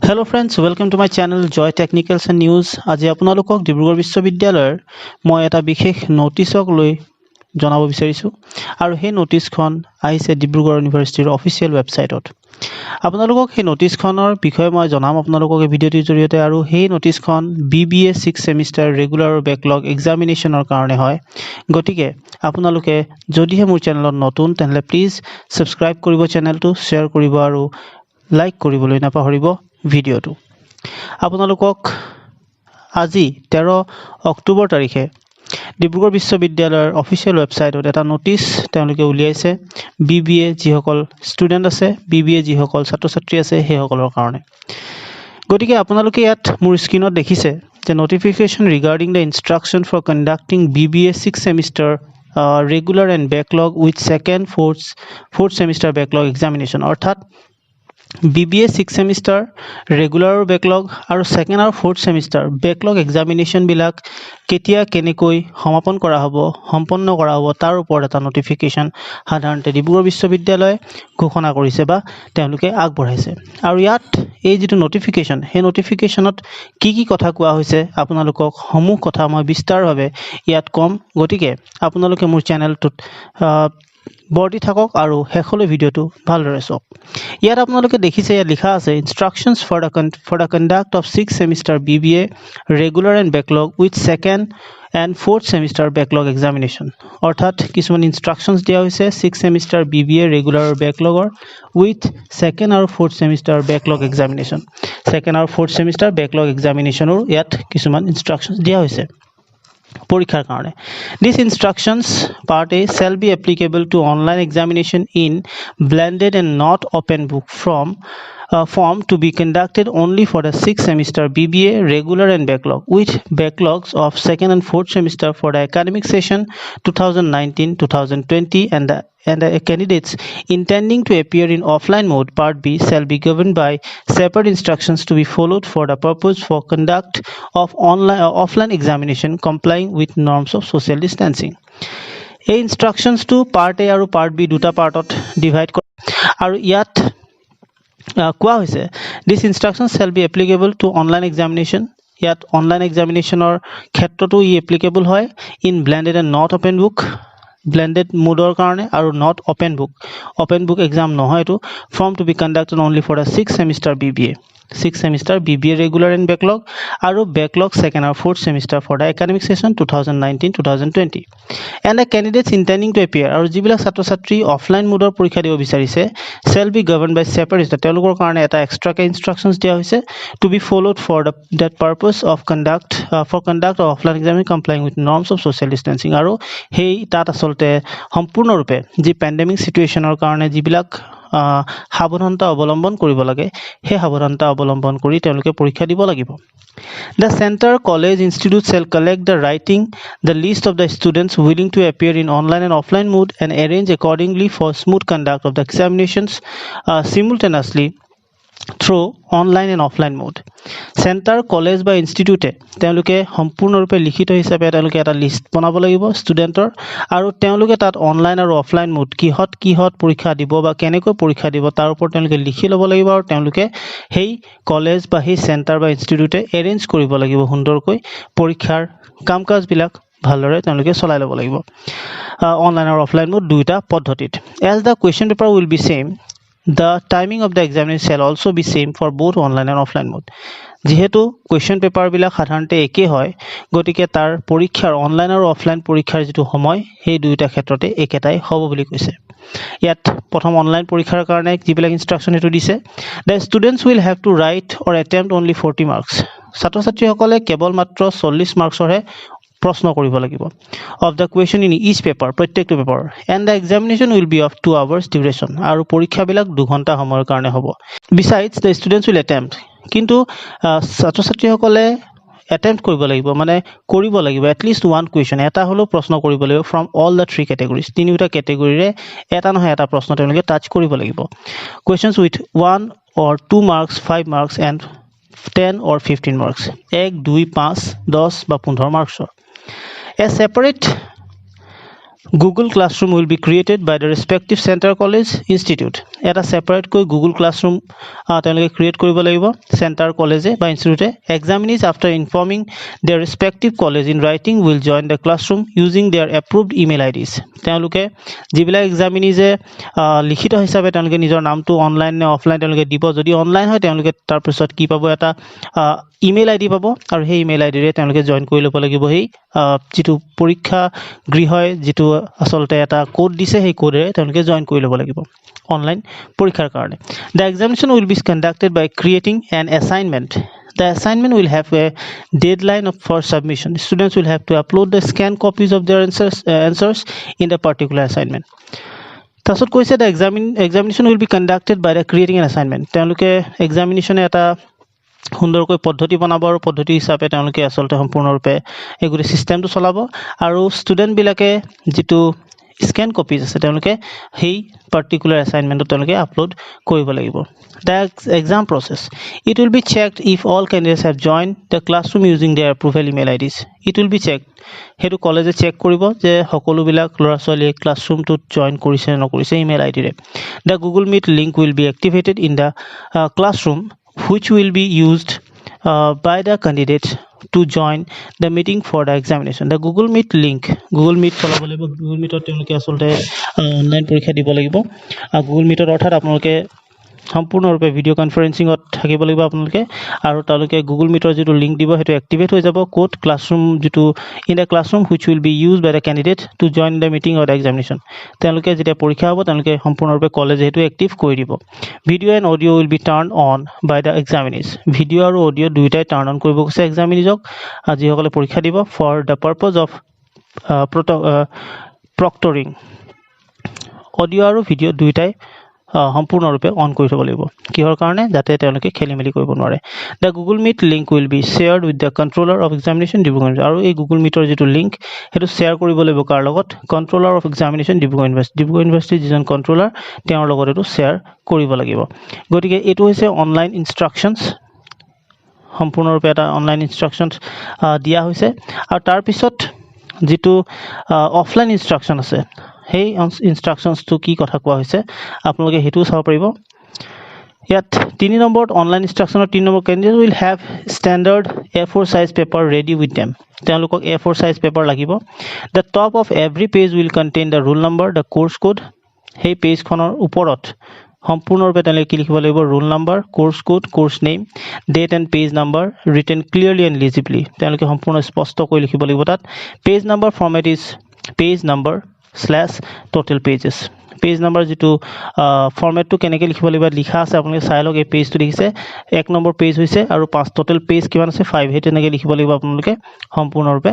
Hello friends, welcome to my channel Joy Technicals and News. আজি আপোনালোকক ডিব্ৰুগড় বিশ্ববিদ্যালয়ৰ মই এটা বিশেষ নোটিছক লৈ জনাব বিচাৰিছো আৰু সেই নোটিছখন আহিছে ডিব্ৰুগড় ইউনিভাৰ্চিটিৰ অফিচিয়েল ৱেবছাইটত। আপোনালোকক সেই নোটিছখনৰ বিষয়ে মই জনাম আপোনালোকক এই ভিডিঅ'টিৰ জৰিয়তে আৰু সেই নোটিছখন BBA 6 সেমিষ্টাৰ ৰেগুলাৰ আৰু বেকলগ এক্সামিনেশ্যনৰ কাৰণে হয়। গতিকে আপোনালোকে যদিহে মোৰ চেনেলত নতুন তেনলে প্লিজ সাবস্ক্ৰাইব কৰিব চেনেলটো, শ্বেয়াৰ কৰিব আৰু লাইক কৰিবলৈ নাপাহৰিব ভিডিঅ'টো। আপোনালোকক আজি 13 অক্টোবৰ তাৰিখে ডিব্ৰুগড় বিশ্ববিদ্যালয়ৰ অফিচিয়েল ৱেবছাইটত এটা নোটিছ তেওঁলোকে উলিয়াইছে BBA যিসকল ষ্টুডেণ্ট আছে, BBA যিসকল ছাত্ৰ-ছাত্ৰী আছে সেইসকলৰ কাৰণে। গতিকে আপোনালোকে ইয়াত মোৰ স্ক্ৰীনত দেখিছে যে notification regarding the instruction for conducting BBA 6 semester regular and backlog with second fourth semester backlog examination অৰ্থাৎ BBA 6 semester regular backlog আৰু second আৰু fourth semester backlog examination বিলাক কেতিয়া কেনেকৈ সমাপন কৰা হ'ব, সম্পন্ন কৰা হ'ব তাৰ ওপৰত এটা notification সাধাৰণতে ডিব্ৰুগড় বিশ্ববিদ্যালয় ঘোষণা কৰিছে বা তেওঁলোকে আগবঢ়াইছে। আৰু ইয়াত এই যেটো notification সেই notificationত কি কথা কোৱা হৈছে আপোনালোকক সমূহ কথা মই বিস্তাৰভাৱে ইয়াত কম। গতিকে আপোনালোকে মোৰ চেনেলটোত বৰ্তি থাকক আৰু হেকলৈ ভিডিঅ'টো ভালদৰে চাওক। ইয়াত আপোনালোকে দেখিছে ইয়াত লিখা আছে instructions for the conduct of 6 semester BBA regular and backlog with second and fourth semester backlog examination অৰ্থাৎ কিছুমান instructions দিয়া হৈছে 6 semester BBA regular আৰু backlogৰ with second আৰু fourth semester backlog examination second আৰু fourth semester backlog examinationৰ ইয়াত কিছুমান instructions দিয়া হৈছে পৰীক্ষাৰ কাৰণে। These instructions part A shall be applicable to online examination in blended and not open book form to be conducted only for the 6th semester BBA regular and backlog with backlogs of second and fourth semester for the academic session 2019-2020 and the candidates intending to appear in offline mode part B shall be governed by separate instructions to be followed for the purpose for conduct of offline examination complying with norms of social distancing. এই instructions to part A আৰু part B দুটা পাৰ্টত divide কৰা আৰু ইয়াত কোৱা হৈছে this instructions shall be applicable to online examination ইয়াত online এক্সামিনেশ্যনৰ ক্ষেত্ৰতো ই এপ্লিকেবল হয় in blended and not open book blended মোডৰ কাৰণে আৰু not open book exam নহয় এটো form to be conducted only for the 6th semester BBA 6th semester BBA regular and backlog আৰু backlog second or fourth semester for the academic session 2019-2020 and the candidates intending to appear আৰু যিবিলাক ছাত্ৰ-ছাত্ৰী offline মোডৰ পৰীক্ষা দিব বিচাৰিছে shall be governed by separate তেওঁলোকৰ কাৰণে এটা এক্সট্ৰাকে instructions দিয়া হৈছে to be followed for that purpose of conduct of offline examination complying with norms of social distancing আৰু হেই তাত আসলতে সম্পূৰ্ণৰূপে যি পেণ্ডেমিক সিচুৱেচনৰ কাৰণে যিবিলাক সাৱধানতা অৱলম্বন কৰিব লাগে হে সাৱধানতা অৱলম্বন কৰি তেওঁলোকে পৰীক্ষা দিব লাগিব। The center, college, institute shall collect the writing the list of the students willing to appear in online and offline mode and arrange accordingly for smooth conduct of the examinations simultaneously through online and offline mode. Center, college বা ইনষ্টিটিউটে তেওঁলোকে সম্পূৰ্ণৰূপে লিখিত হিচাপে তেওঁলোকে এটা list বনাব লাগিব ষ্টুডেণ্টৰ আৰু তেওঁলোকে তাত অনলাইন আৰু অফলাইন মোড কিহত পৰীক্ষা দিব বা কেনেকৈ পৰীক্ষা দিব তাৰ ওপৰত তেওঁলোকে লিখি ল'ব লাগিব আৰু তেওঁলোকে সেই কলেজ বা সেই চেণ্টাৰ বা ইনষ্টিটিউটে এৰেঞ্জ কৰিব লাগিব সুন্দৰকৈ পৰীক্ষাৰ কাম-কাজবিলাক ভালদৰে তেওঁলোকে চলাই ল'ব লাগিব অনলাইন আৰু অফলাইন মোড দুইটা পদ্ধতিত। As the question paper will be same the timing of the examination shall also be same for both online and offline mode যেহেতু কোৱেশ্চন পেপাৰ বিলাক সাধাৰণতে একে হয় গতিকে তাৰ পৰীক্ষাৰ অনলাইন আৰু অফলাইন পৰীক্ষাৰ যেটো সময় সেই দুইটা ক্ষেত্ৰতে একেটাই হ'ব বুলি কৈছে। ইয়াত প্ৰথম অনলাইন পৰীক্ষাৰ কাৰণে যিবিলাক ইনষ্ট্ৰাকচন এটো দিছে the students will have to write or attempt only 40 marks ছাত্ৰ-ছাত্ৰীসকলে কেৱল মাত্ৰ 40 মাৰ্কছৰহে প্ৰশ্ন কৰিব লাগিব of the question in each paper প্ৰত্যেকটো paper and the examination will be of 2 hours duration আৰু পৰীক্ষা বিলাক 2 ঘণ্টা সময়ৰ কাৰণে হ'ব। Besides the students will attempt কিন্তু ছাত্ৰ-ছাত্ৰীসকলে attempt কৰিব লাগিব at least one question এটা হলো প্ৰশ্ন কৰিব লাগিব from all the 3 categories তিনিটা কেটেগৰীৰে এটা নহয় এটা প্ৰশ্ন তেওঁলোকে টাচ কৰিব লাগিব questions with 1 or 2 marks 5 marks and 10 or 15 marks 1 2 5 10 বা 15 marks A separate Google Classroom will be created by the respective center college institute. Eta separate koi Google Classroom তেওঁলোকে create কৰিব লাগিব center college বা institute. Examinees after informing their respective college in writing will join the classroom using their approved email IDs. তেওঁলোকে যিবিলাক examinees লিখিত হিচাপে তেওঁলোকে নিজৰ নামটো অনলাইন নে অফলাইন তেওঁলোকে দিব যদি অনলাইন হয় তেওঁলোকে তাৰ পিছত কি পাব এটা ইমেইল আইডি পাব আৰু সেই ইমেইল আইডিৰে তেওঁলোকে জয়েন কৰি ল'ব লাগিব সেই যেটো পৰীক্ষা গৃহয় যেটো আসলতে এটা কোড দিছে সেই কোডৰে তেওঁলোকে জয়েন কৰি ল'ব লাগিব অনলাইন পৰীক্ষাৰ কাৰণে the examination will be conducted by creating an assignment. The assignment will have a deadline for submission. Students will have to upload the scanned copies of their answers in the particular assignment. Tasot koise the examination will be conducted by the creating an assignment. তেওঁলোকে examination এটা সুন্দৰকৈ পদ্ধতি বনাব আৰু পদ্ধতি হিচাপে তেওঁলোকে আসলতে সম্পূৰ্ণৰূপে এগুৰি সিস্টেমটো চলাব আৰু ষ্টুডেন্ট বিলাকে যেটো স্ক্যান কপিজ আছে তেওঁলোকে সেই পাৰ্টিকুলাৰ এসাইনমেন্টটো তেওঁলোকে আপলোড কৰিব লাগিব the exam process it will be checked if all candidates have joined the classroom using their approval email IDs it will be checked হেতু কলেজে চেক কৰিব যে সকলো বিলাক লৰা ছোৱালী ক্লাছৰুমটোত জয়েন কৰিছে নে নকৰিছে email আইডিৰে the Google Meet link will be activated in the classroom which will be used by the candidate to join the meeting for the examination. The Google Meet link, Google Meet চলাব লাগিব Google Meet তেওঁলোকে আসলতে online পৰীক্ষা দিব লাগিব Google Meet অৰ্থাৎ আপোনালোকে সম্পূৰ্ণৰূপে ভিডিও কনফাৰেন্সিংত থাকিব লাগিব আপোনালোকে আৰু তেওঁলোকে Google Meeter যেটো লিংক দিব হেতু এক্টিভেট হৈ যাব কোড ক্লাছৰুম যেটো in the classroom which will be used by the candidate to join the meeting or the examination তেওঁলোকে যেতিয়া পৰীক্ষা হ'ব তেওঁলোকে সম্পূৰ্ণৰূপে কলেজ হেতু এক্টিভ কৰি দিব video and audio will be turned on by the examinees video আৰু audio দুইটাই টাৰ্ন অন কৰিব কৈছে এক্সামিনিজক আজি সকলে পৰীক্ষা দিব for the purpose of proctoring audio আৰু video দুইটাই সম্পূৰ্ণৰূপে অন কৰি থব লাগিব কিহৰ কাৰণে যাতে তেওঁলোকে খেলিমেলি কৰিব নোৱাৰে the Google Meet link will be shared with the controller of examination Dibrugarh আৰু এই Google Meeter যেটো লিংক হেতু শেয়াৰ কৰিব লাগিব কাৰ লগত controller of examination Dibrugarh university যিজন কন্ট্ৰোলাৰ তেওঁৰ লগত এটো শেয়াৰ কৰিব লাগিব গতিকে এটো হৈছে অনলাইন ইনষ্ট্ৰাকচনছ সম্পূৰ্ণৰূপে এটা অনলাইন ইনষ্ট্ৰাকচনছ দিয়া হৈছে আৰু তাৰ পিছত যেটো অফলাইন ইনষ্ট্ৰাকচন আছে hey instructions to কি কথা কোৱা হৈছে আপোনালোকে হেতু চাব পাৰিব ইয়াত 3 নম্বৰত অনলাইন ইনষ্ট্ৰাকচনৰ 3 number candidate will have standard A4 size paper ready with them তেওঁলোকক A4 size paper লাগিব the top of every page will contain the roll number the course code hey page খনৰ ওপৰত সম্পূৰ্ণৰূপে তেওঁলোকে কি লিখিব লাগিব roll number course code course name date and page number written clearly and legibly তেওঁলোকে সম্পূৰ্ণ স্পষ্টকৈ লিখিব লাগিব তাত page number format is page number /total pages page number যেটো ফৰম্যাট টু কেনেকৈ লিখিব লাগিব লিখা আছে আপোনালোকে চাই লওক এই পেজটো দেখিছে 1 নম্বৰ পেজ হৈছে আৰু 5 টোটাল পেজ কিমান আছে 5 হেতে এনেকৈ লিখিব লাগিব আপোনালোকে সম্পূৰ্ণৰূপে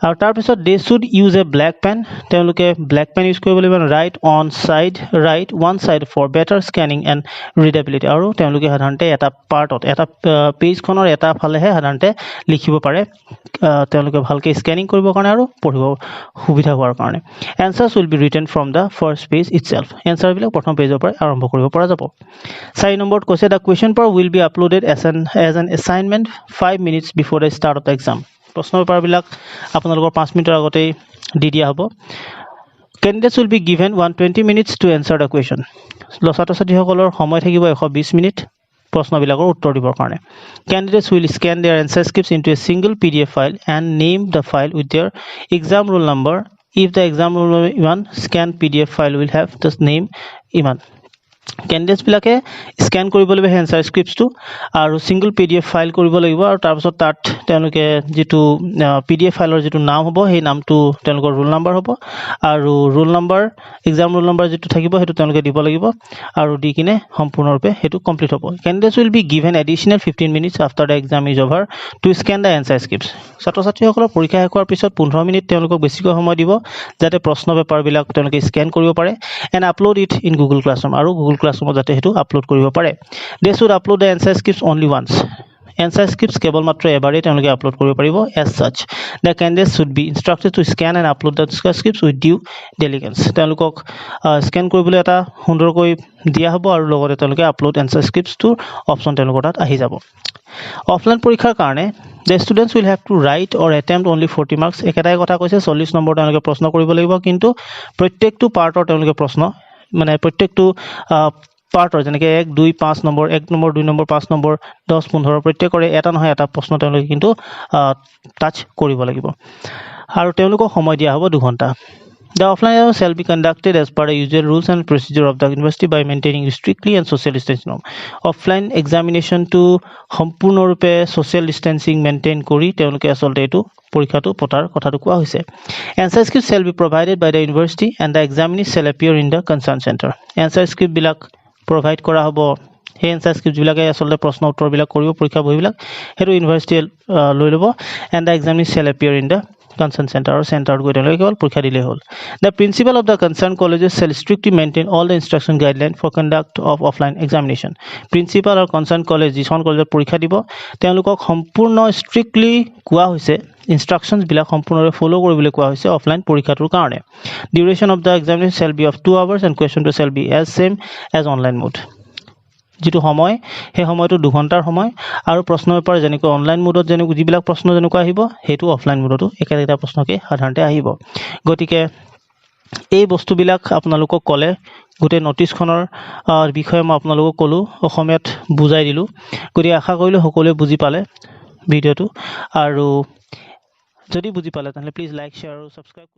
আৰু তাৰ পিছত they should use a black pen তেওঁলোকে black pen ইউজ কৰিব লাগিব right one side for better scanning and readability আৰু তেওঁলোকে সাধাৰণতে এটা পাৰ্টত এটা পেজ খনৰ এটা ফালেহে সাধাৰণতে লিখিব পাৰে তেওঁলোকে ভালকৈ স্ক্যানিং কৰিব কাৰণে আৰু পঢ়িব সুবিধা হোৱাৰ কাৰণে answers will be written from the first page itself answer বিলাক প্ৰথম পেজৰ পৰা আৰম্ভ কৰিব পৰা যাব 4 নম্বৰত কৈছে the question paper will be uploaded as an assignment 5 minutes before the start of the exam প্ৰশ্ন পেপাৰ বিলাক আপোনালোকৰ 5 মিনিটৰ আগতে দি দিয়া হ'ব candidates will be given 120 minutes to answer the question ছাত্ৰ-ছাত্ৰীসকলৰ সময় থাকিব 120 মিনিট প্ৰশ্নবিলাকৰ উত্তৰ দিবৰ কাৰণে candidates will scan their answer scripts into a single PDF file and name the file with their exam roll number if the exam roll number Iman scan PDF file will have the name Iman candidates বিলাকে scan কৰিব লাগিব answer scripts টো আৰু single PDF file কৰিব লাগিব আৰু তাৰ পিছত তাত তেওঁলোকে যেটো PDF ফাইলৰ যেটো নাম হ'ব সেই নামটো তেওঁলোকৰ ৰোল নাম্বাৰ হ'ব আৰু roll number exam roll number যেটো থাকিব হেতু তেওঁলোকে দিব লাগিব আৰু দি কিনে সম্পূৰ্ণৰূপে হেতু কমপ্লিট হ'ব candidates will be given additional 15 minutes after the exam is over to scan the answer scripts ছাত্ৰ-ছাত্ৰীসকলৰ পৰীক্ষা শেষ হোৱাৰ পিছত 15 মিনিট তেওঁলোকক বেছিকৈ সময় দিব যাতে প্ৰশ্ন পেপাৰ বিলাক তেওঁলোকে স্ক্যান কৰিব পাৰে and upload it in Google Classroom আৰু Google Classroom যাতে হেতু আপলোড কৰিব পাৰে they should upload the answer scripts only once answer scripts কেৱল মাত্ৰ এবাৰেই তেওঁলোকে আপলোড কৰিব পাৰিব as such the candidates should be instructed to scan and upload the answer scripts with due diligence তেওঁলোকক স্ক্যান কৰিবলৈ এটা সুন্দৰকৈ দিয়া হ'ব আৰু লগতে তেওঁলোকে আপলোড answer scripts টো অপচন তেওঁলোকৰ তাত আহি যাব অফলাইন পৰীক্ষাৰ কাৰণে The students will have to write or attempt only 40 marks. একেটাই কথা কৈছে 40 নম্বৰ তেওঁলোকে প্ৰশ্ন কৰিব লাগিব কিন্তু প্ৰত্যেকটো পাৰ্টৰ তেওঁলোকে প্ৰশ্ন মানে প্ৰত্যেকটো পাৰ্টৰ যেনেকৈ 1 2 5 নম্বৰ 1 নম্বৰ 2 নম্বৰ 5 নম্বৰ 10 15 প্ৰত্যেকৰে এটা নহয় এটা প্ৰশ্ন তেওঁলোকে কিন্তু টাচ কৰিব লাগিব আৰু তেওঁলোকক সময় দিয়া হ'ব 2 ঘণ্টা The offline exam shall be conducted as per the usual rules and procedure of the university by maintaining strictly and social distancing norm. Offline examination to সম্পূৰ্ণৰূপে social distancing maintain কৰি তেওঁলোকে আসলতে এটো পৰীক্ষাটো পতাৰ কথাটো কোৱা হৈছে answer script shall be provided by the university and the examinee shall appear in the concern center answer script বিলাক provide কৰা হ'ব সেই answer script বিলাকে আসলতে প্ৰশ্ন উত্তৰ বিলাক কৰিব পৰীক্ষা বহিবিলাক হেতু ইউনিভাৰ্সিটি লৈ লব and the examinee shall appear in the concern center or center গৈ তেওঁলোকে কেৱল পৰীক্ষা দিলে হ'ল the principal of the concerned colleges shall strictly maintain all the instruction guidelines for conduct of offline examination principal or concerned college যিখন কলেজত পৰীক্ষা দিব তেওঁলোকক সম্পূৰ্ণ strictly কোৱা হৈছে instructions বিলাক সম্পূৰ্ণভাৱে ফলো কৰিবলৈ কোৱা হৈছে অফলাইন পৰীক্ষাটোৰ কাৰণে duration of the examination shall be of 2 hours and question to shall be as same as online mode যেটো সময় হে সময়টো 2 ঘণ্টাৰ সময় আৰু প্ৰশ্ন পেপাৰ যেনেকৈ অনলাইন মোডত যেনেকৈ যিবিলাক প্ৰশ্ন যেনেকৈ আহিব হেতু অফলাইন মোডতো একেটা প্ৰশ্নকে সাধাৰণতে আহিব গতিকে এই বস্তুবিলাক আপোনালোকক কলে গোটে নোটিছখনৰ বিষয়ে মই আপোনালোকক কলো অসমীয়াত বুজাই দিলো গতিকে আশা কৰিলো সকলোৱে বুজি পালে ভিডিওটো আৰু যদি বুজি পালে তাহলে প্লিজ লাইক শেয়াৰ আৰু সাবস্ক্ৰাইব